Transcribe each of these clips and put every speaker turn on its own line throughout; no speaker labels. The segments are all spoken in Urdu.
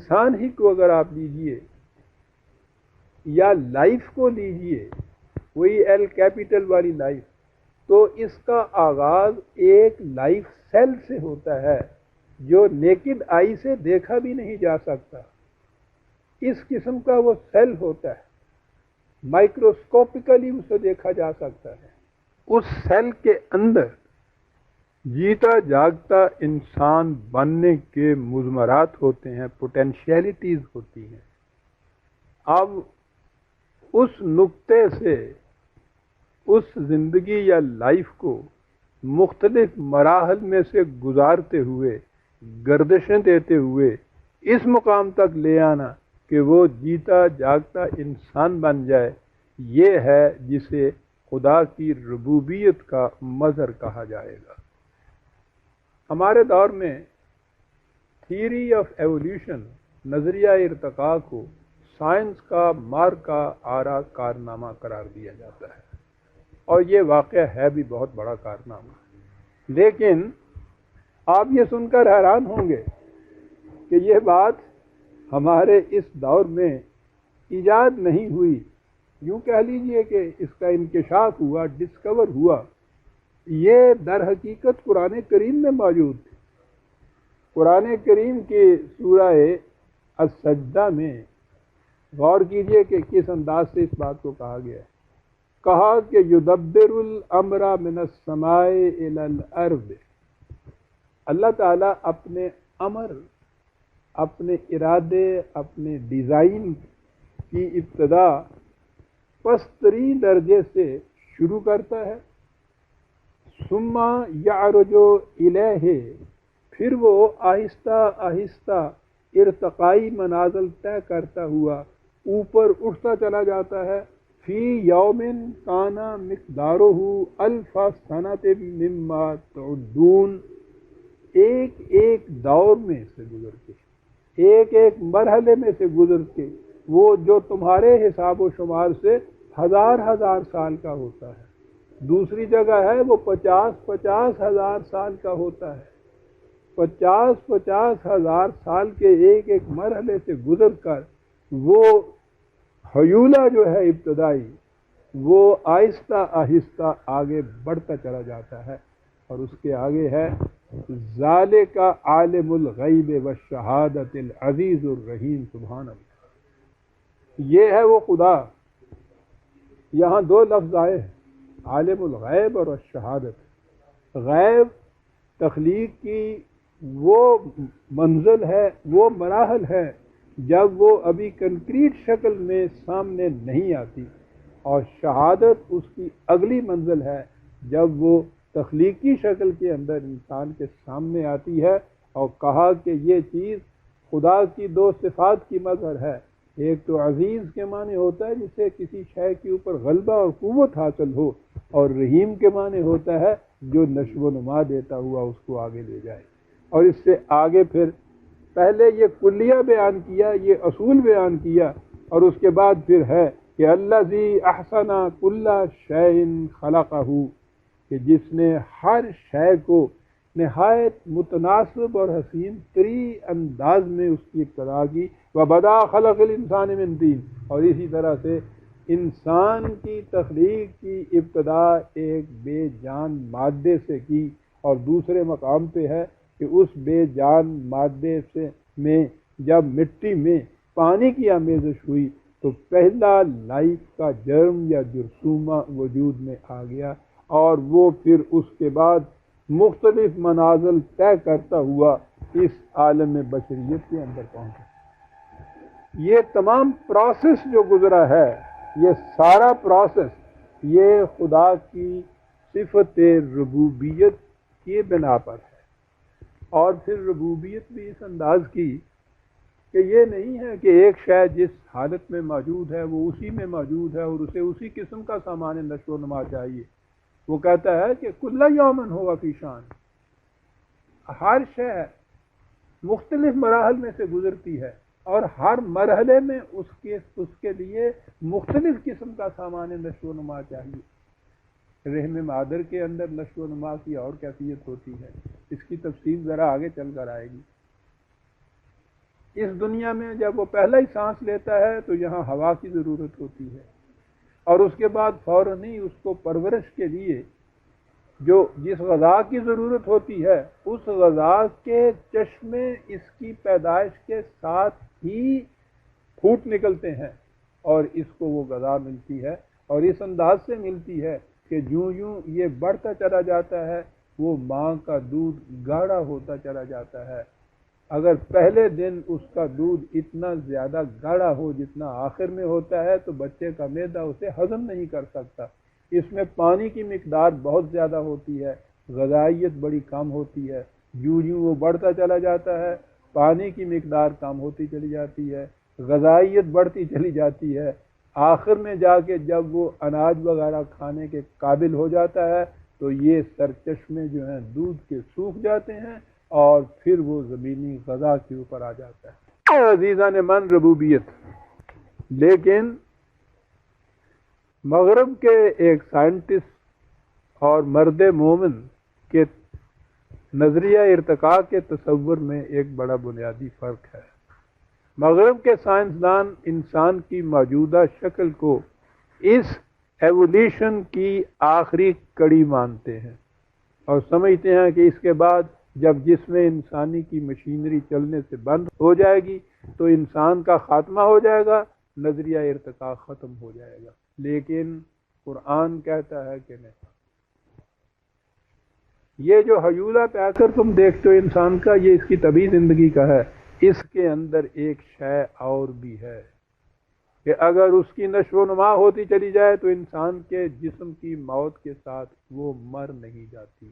انسان ہی کو اگر آپ لیجئے یا لائف کو لیجئے، وہی ایل کیپیٹل والی لائف، تو اس کا آغاز ایک لائف سیل سے ہوتا ہے جو نیکڈ آئی سے دیکھا بھی نہیں جا سکتا۔ اس قسم کا وہ سیل ہوتا ہے، مائکروسکوپیکلی اسے دیکھا جا سکتا ہے۔ اس سیل کے اندر جیتا جاگتا انسان بننے کے مضمرات ہوتے ہیں، پوٹینشیلٹیز ہوتی ہیں۔ اب اس نقطے سے اس زندگی یا لائف کو مختلف مراحل میں سے گزارتے ہوئے، گردشیں دیتے ہوئے اس مقام تک لے آنا کہ وہ جیتا جاگتا انسان بن جائے، یہ ہے جسے خدا کی ربوبیت کا مظہر کہا جائے گا۔ ہمارے دور میں تھیوری آف ایولیوشن، نظریہ ارتقاء کو سائنس کا مارکا آرا کارنامہ قرار دیا جاتا ہے، اور یہ واقعہ ہے بھی بہت بڑا کارنامہ۔ لیکن آپ یہ سن کر حیران ہوں گے کہ یہ بات ہمارے اس دور میں ایجاد نہیں ہوئی، یوں کہہ لیجئے کہ اس کا انکشاف ہوا، ڈسکور ہوا۔ یہ در حقیقت قرآن کریم میں موجود تھی۔ قرآن کریم کی سورہ السجدہ میں غور کیجئے کہ کس انداز سے اس بات کو کہا گیا ہے۔ کہا کہ یدبر الامر من السماء الی الارض، اللہ تعالیٰ اپنے امر، اپنے ارادے، اپنے ڈیزائن کی ابتدا پسترین درجے سے شروع کرتا ہے، ثم یعرج الیہ، پھر وہ آہستہ آہستہ ارتقائی منازل طے کرتا ہوا اوپر اٹھتا چلا جاتا ہے۔ فی یوم کان مقدارہ الف سنۃ مما تعدون، ایک ایک دور میں سے گزر کے، ایک ایک مرحلے میں سے گزر کے، وہ جو تمہارے حساب و شمار سے ہزار ہزار سال کا ہوتا ہے۔ دوسری جگہ ہے وہ 50 ہزار سال کا ہوتا ہے۔ 50 ہزار سال کے ایک ایک مرحلے سے گزر کر وہ حیولہ جو ہے ابتدائی، وہ آہستہ آہستہ آگے بڑھتا چلا جاتا ہے، اور اس کے آگے ہے ذالک عالم الغیب والشہادۃ العزیز الرحیم، سبحان اللہ۔ یہ ہے وہ خدا۔ یہاں دو لفظ آئے ہیں، عالم الغیب اور الشہادت۔ غیب تخلیق کی وہ منزل ہے، وہ مراحل ہے جب وہ ابھی کنکریٹ شکل میں سامنے نہیں آتی، اور شہادت اس کی اگلی منزل ہے جب وہ تخلیقی شکل کے اندر انسان کے سامنے آتی ہے۔ اور کہا کہ یہ چیز خدا کی دو صفات کی مظہر ہے، ایک تو عزیز کے معنی ہوتا ہے جسے کسی شے کے اوپر غلبہ اور قوت حاصل ہو، اور رحیم کے معنی ہوتا ہے جو نشو و نما دیتا ہوا اس کو آگے لے جائے۔ اور اس سے آگے پھر پہلے یہ کلیہ بیان کیا، یہ اصول بیان کیا، اور اس کے بعد پھر ہے کہ الذی احسن کل شیء خلقہ، کہ جس نے ہر شے کو نہایت متناسب اور حسین تری انداز میں اس کی ابتدا کی۔ وبدا خلق الانسان من طین، اور اسی طرح سے انسان کی تخلیق کی ابتدا ایک بے جان مادے سے کی، اور دوسرے مقام پہ ہے کہ اس بے جان مادے میں جب مٹی میں پانی کی آمیزش ہوئی تو پہلا لائف کا جرم یا جرثومہ وجود میں آ گیا، اور وہ پھر اس کے بعد مختلف منازل طے کرتا ہوا اس عالم بشریت کے اندر پہنچا۔ یہ تمام پروسیس جو گزرا ہے، یہ سارا پروسیس یہ خدا کی صفت ربوبیت کی بنا پر ہے۔ اور پھر ربوبیت بھی اس انداز کی کہ یہ نہیں ہے کہ ایک شے جس حالت میں موجود ہے وہ اسی میں موجود ہے اور اسے اسی قسم کا سامان نشو و نما چاہیے۔ وہ کہتا ہے کہ کل یومن ہوا فی شان، ہر شے مختلف مراحل میں سے گزرتی ہے، اور ہر مرحلے میں اس کے لیے مختلف قسم کا سامان نشو و نما چاہیے۔ رحم مادر کے اندر نشو و نما کی اور کیفیت ہوتی ہے، اس کی تفصیل ذرا آگے چل کر آئے گی۔ اس دنیا میں جب وہ پہلا ہی سانس لیتا ہے تو یہاں ہوا کی ضرورت ہوتی ہے، اور اس کے بعد فوراً ہی اس کو پرورش کے لیے جس غذا کی ضرورت ہوتی ہے اس غذا کے چشمے اس کی پیدائش کے ساتھ ہی پھوٹ نکلتے ہیں، اور اس کو وہ غذا ملتی ہے، اور اس انداز سے ملتی ہے کہ یوں یوں یہ بڑھتا چلا جاتا ہے، وہ ماں کا دودھ گاڑھا ہوتا چلا جاتا ہے۔ اگر پہلے دن اس کا دودھ اتنا زیادہ گاڑھا ہو جتنا آخر میں ہوتا ہے تو بچے کا معدہ اسے ہضم نہیں کر سکتا۔ اس میں پانی کی مقدار بہت زیادہ ہوتی ہے، غذائیت بڑی کم ہوتی ہے، یوں یوں وہ بڑھتا چلا جاتا ہے، پانی کی مقدار کم ہوتی چلی جاتی ہے، غذائیت بڑھتی چلی جاتی ہے، آخر میں جا کے جب وہ اناج وغیرہ کھانے کے قابل ہو جاتا ہے تو یہ سرچشمے جو ہیں دودھ کے سوکھ جاتے ہیں، اور پھر وہ زمینی غذا کے اوپر آ جاتا ہے۔ عزیزان من ربوبیت، لیکن مغرب کے ایک سائنٹسٹ اور مرد مومن کے نظریہ ارتقاء کے تصور میں ایک بڑا بنیادی فرق ہے۔ مغرب کے سائنسدان انسان کی موجودہ شکل کو اس ایولیوشن کی آخری کڑی مانتے ہیں، اور سمجھتے ہیں کہ اس کے بعد جب جسم انسانی کی مشینری چلنے سے بند ہو جائے گی تو انسان کا خاتمہ ہو جائے گا، نظریہ ارتقاء ختم ہو جائے گا۔ لیکن قرآن کہتا ہے کہ نہیں، یہ جو حیولہ پہ کر تم دیکھتے ہو انسان کا، یہ اس کی طبعی زندگی کا ہے، اس کے اندر ایک شے اور بھی ہے کہ اگر اس کی نشو و نما ہوتی چلی جائے تو انسان کے جسم کی موت کے ساتھ وہ مر نہیں جاتی۔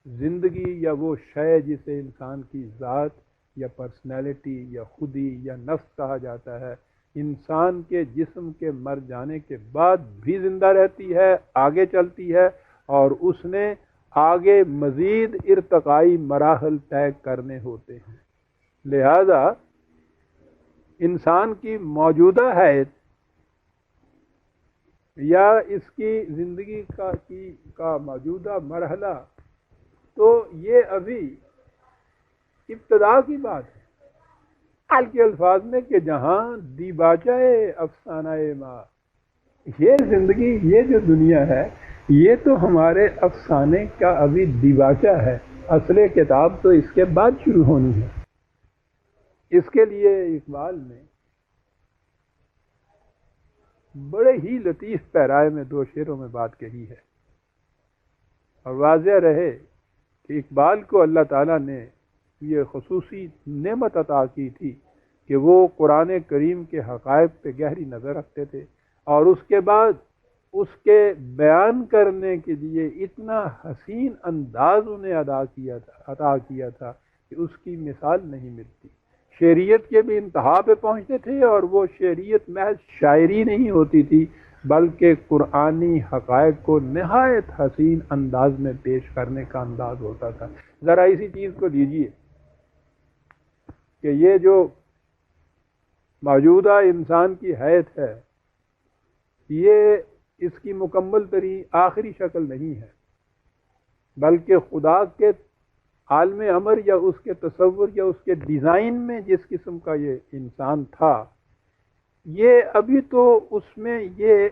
زندگی یا وہ شے جسے انسان کی ذات یا پرسنالٹی یا خودی یا نفس کہا جاتا ہے، انسان کے جسم کے مر جانے کے بعد بھی زندہ رہتی ہے، آگے چلتی ہے، اور اس نے آگے مزید ارتقائی مراحل طے کرنے ہوتے ہیں۔ لہذا انسان کی موجودہ حیت یا اس کی زندگی کا موجودہ مرحلہ تو یہ ابھی ابتدا کی بات ہے، حال کے الفاظ میں کہ جہاں دیباچہ افسانہ ماں، یہ زندگی، یہ جو دنیا ہے، یہ تو ہمارے افسانے کا ابھی دیباچہ ہے، اصل کتاب تو اس کے بعد شروع ہونی ہے۔ اس کے لیے اقبال نے بڑے ہی لطیف پیرائے میں 2 شعروں میں بات کہی ہے، اور واضح رہے کہ اقبال کو اللہ تعالیٰ نے یہ خصوصی نعمت عطا کی تھی کہ وہ قرآن کریم کے حقائق پہ گہری نظر رکھتے تھے، اور اس کے بعد اس کے بیان کرنے کے لیے اتنا حسین انداز انہیں عطا کیا تھا کہ اس کی مثال نہیں ملتی۔ شعریت کے بھی انتہا پہ پہنچتے تھے، اور وہ شعریت محض شاعری نہیں ہوتی تھی بلکہ قرآنی حقائق کو نہایت حسین انداز میں پیش کرنے کا انداز ہوتا تھا۔ ذرا اسی چیز کو لیجئے کہ یہ جو موجودہ انسان کی حیت ہے، یہ اس کی مکمل ترین آخری شکل نہیں ہے، بلکہ خدا کے عالم امر یا اس کے تصور یا اس کے ڈیزائن میں جس قسم کا یہ انسان تھا، یہ ابھی تو اس میں یہ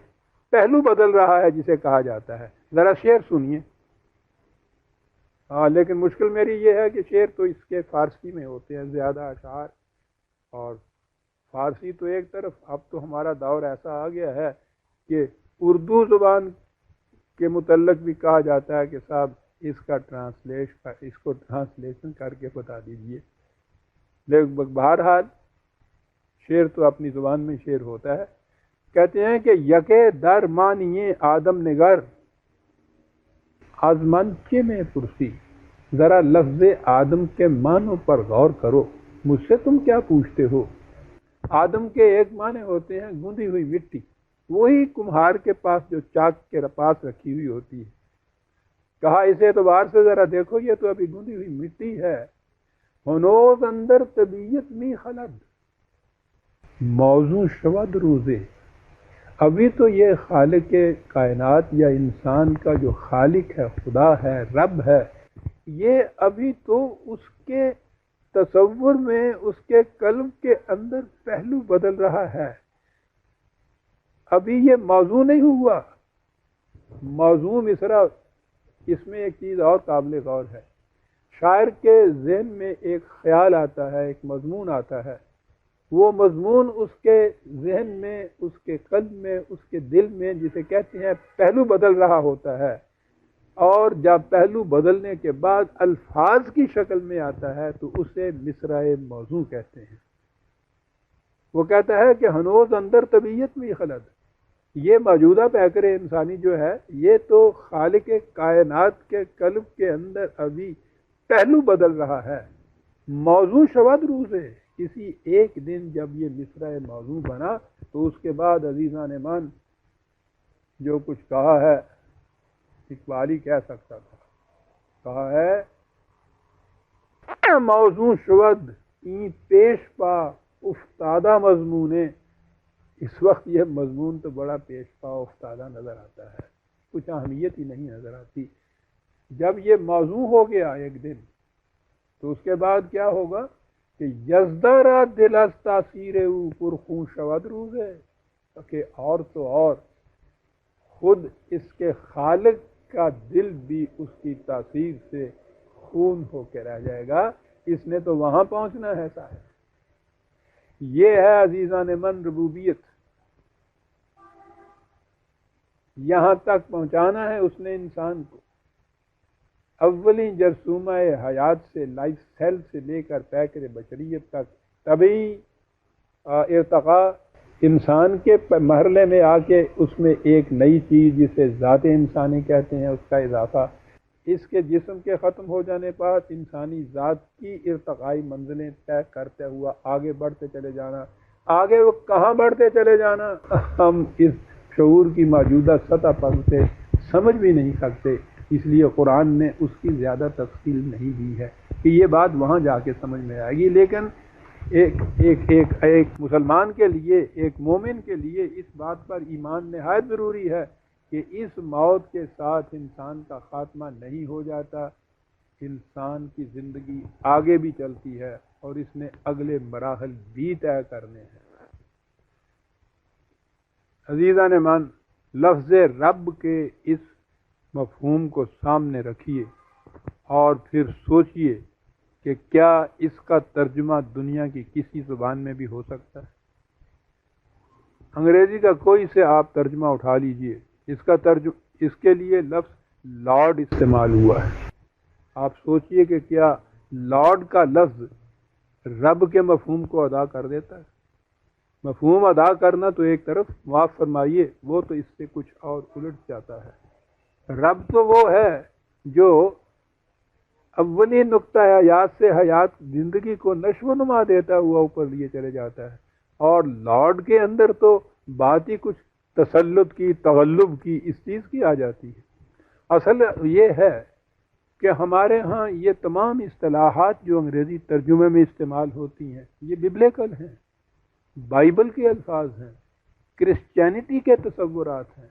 پہلو بدل رہا ہے جسے کہا جاتا ہے۔ ذرا شعر سنیے۔ لیکن مشکل میری یہ ہے کہ شعر تو اس کے فارسی میں ہوتے ہیں زیادہ اشعار، اور فارسی تو ایک طرف، اب تو ہمارا دور ایسا آ گیا ہے کہ اردو زبان کے متعلق بھی کہا جاتا ہے کہ صاحب اس کو ٹرانسلیشن کر کے بتا دیجئے۔ لیکن بہرحال شعر تو اپنی زبان میں شعر ہوتا ہے۔ کہتے ہیں کہ یکے در مانیے آدم نگر، آزمانچے میں پرسی، ذرا لفظ آدم کے معنوں پر غور کرو، مجھ سے تم کیا پوچھتے ہو۔ آدم کے ایک معنی ہوتے ہیں گوندھی ہوئی مٹی، وہی کمہار کے پاس جو چاک کے پاس رکھی ہوئی ہوتی ہے۔ کہا اس اعتبار سے ذرا دیکھو یہ تو ابھی گوندھی ہوئی مٹی ہے۔ ہنوز اندر طبیعت می خلد، موضوع شود روزے، ابھی تو یہ خالق کائنات یا انسان کا جو خالق ہے، خدا ہے، رب ہے، یہ ابھی تو اس کے تصور میں اس کے قلب کے اندر پہلو بدل رہا ہے. ابھی یہ موضوع نہیں ہوا. موضوع مصرع، اس میں ایک چیز اور قابل غور ہے. شاعر کے ذہن میں ایک خیال آتا ہے، ایک مضمون آتا ہے. وہ مضمون اس کے ذہن میں، اس کے قلب میں، اس کے دل میں، جسے کہتے ہیں پہلو بدل رہا ہوتا ہے. اور جب پہلو بدلنے کے بعد الفاظ کی شکل میں آتا ہے تو اسے مصرع موضوع کہتے ہیں. وہ کہتا ہے کہ ہنوز اندر طبیعت میں خلد، یہ موجودہ پیکر انسانی جو ہے یہ تو خالق کائنات کے قلب کے اندر ابھی پہلو بدل رہا ہے. موضوع شود روز ہے. کسی ایک دن جب یہ مصرع موضوع بنا تو اس کے بعد عزیزان مان جو کچھ کہا ہے اقبال ہی کہہ سکتا تھا. کہا ہے موضوع شود این پیش پا افتادہ مضمون. اس وقت یہ مضمون تو بڑا پیش پا افتادہ نظر آتا ہے، کچھ اہمیت ہی نہیں نظر آتی. جب یہ موضوع ہو گیا ایک دن تو اس کے بعد کیا ہوگا کہ یزدہ را دل از تاثیر او پرخون شود روز ہے، کہ اور تو اور خود اس کے خالق کا دل بھی اس کی تاثیر سے خون ہو کے رہ جائے گا. اس نے تو وہاں پہنچنا ہے صاحب. یہ ہے عزیزان من ربوبیت. یہاں تک پہنچانا ہے اس نے انسان کو. اولی جرثومہ حیات سے، لائف سیل سے لے کر پیکر بشریت تک طبعی ارتقاء انسان کے مرحلے میں آ کے اس میں ایک نئی چیز جسے ذات انسانی کہتے ہیں اس کا اضافہ. اس کے جسم کے ختم ہو جانے پر انسانی ذات کی ارتقائی منزلیں طے کرتے ہوا آگے بڑھتے چلے جانا. آگے وہ کہاں بڑھتے چلے جانا ہم اس شعور کی موجودہ سطح پر سے سمجھ بھی نہیں سکتے. اس لیے قرآن نے اس کی زیادہ تفصیل نہیں دی ہے کہ یہ بات وہاں جا کے سمجھ میں آئے گی. لیکن ایک مسلمان کے لیے، ایک مومن کے لیے اس بات پر ایمان نہایت ضروری ہے کہ اس موت کے ساتھ انسان کا خاتمہ نہیں ہو جاتا. انسان کی زندگی آگے بھی چلتی ہے اور اس نے اگلے مراحل بھی طے کرنے ہیں. عزیزان مان، لفظ رب کے اس مفہوم کو سامنے رکھیے اور پھر سوچئے کہ کیا اس کا ترجمہ دنیا کی کسی زبان میں بھی ہو سکتا ہے. انگریزی کا کوئی سے آپ ترجمہ اٹھا لیجئے، اس کے لیے لفظ لارڈ استعمال ہوا ہے. آپ سوچئے کہ کیا لارڈ کا لفظ رب کے مفہوم کو ادا کر دیتا ہے. مفہوم ادا کرنا تو ایک طرف، معاف فرمائیے، وہ تو اس سے کچھ اور الٹ جاتا ہے. رب تو وہ ہے جو اولی نقطہ حیات سے حیات زندگی کو نشو و نما دیتا ہوا اوپر لیے چلے جاتا ہے. اور لارڈ کے اندر تو بات ہی کچھ تسلط کی، تغلب کی، اس چیز کی آ جاتی ہے. اصل یہ ہے کہ ہمارے ہاں یہ تمام اصطلاحات جو انگریزی ترجمے میں استعمال ہوتی ہیں یہ ببلیکل ہیں، بائبل کے الفاظ ہیں، کرسچینٹی کے تصورات ہیں.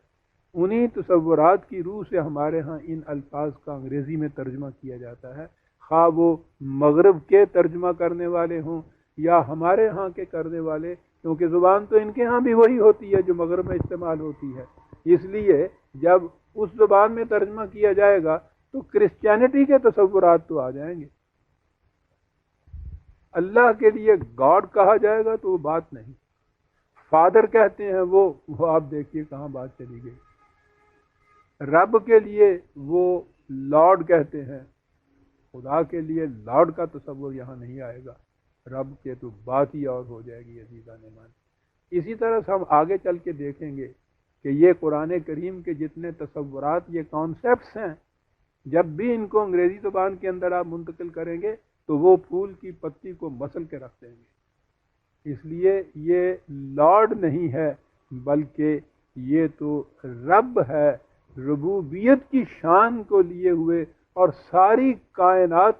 انہی تصورات کی روح سے ہمارے ہاں ان الفاظ کا انگریزی میں ترجمہ کیا جاتا ہے، خواہ وہ مغرب کے ترجمہ کرنے والے ہوں یا ہمارے ہاں کے کرنے والے، کیونکہ زبان تو ان کے ہاں بھی وہی ہوتی ہے جو مغرب میں استعمال ہوتی ہے. اس لیے جب اس زبان میں ترجمہ کیا جائے گا تو کرسچینٹی کے تصورات تو آ جائیں گے. اللہ کے لیے گاڈ کہا جائے گا تو وہ بات نہیں. فادر کہتے ہیں وہ آپ دیکھیے کہاں بات چلی گئی. رب کے لیے وہ لارڈ کہتے ہیں، خدا کے لیے لارڈ کا تصور یہاں نہیں آئے گا. رب کے تو بات ہی اور ہو جائے گی عزیزان مان. اسی طرح سے ہم آگے چل کے دیکھیں گے کہ یہ قرآن کریم کے جتنے تصورات، یہ کانسیپٹس ہیں، جب بھی ان کو انگریزی زبان کے اندر آپ منتقل کریں گے تو وہ پھول کی پتی کو مسل کے رکھ دیں گے. اس لیے یہ لارڈ نہیں ہے بلکہ یہ تو رب ہے، ربوبیت کی شان کو لیے ہوئے اور ساری کائنات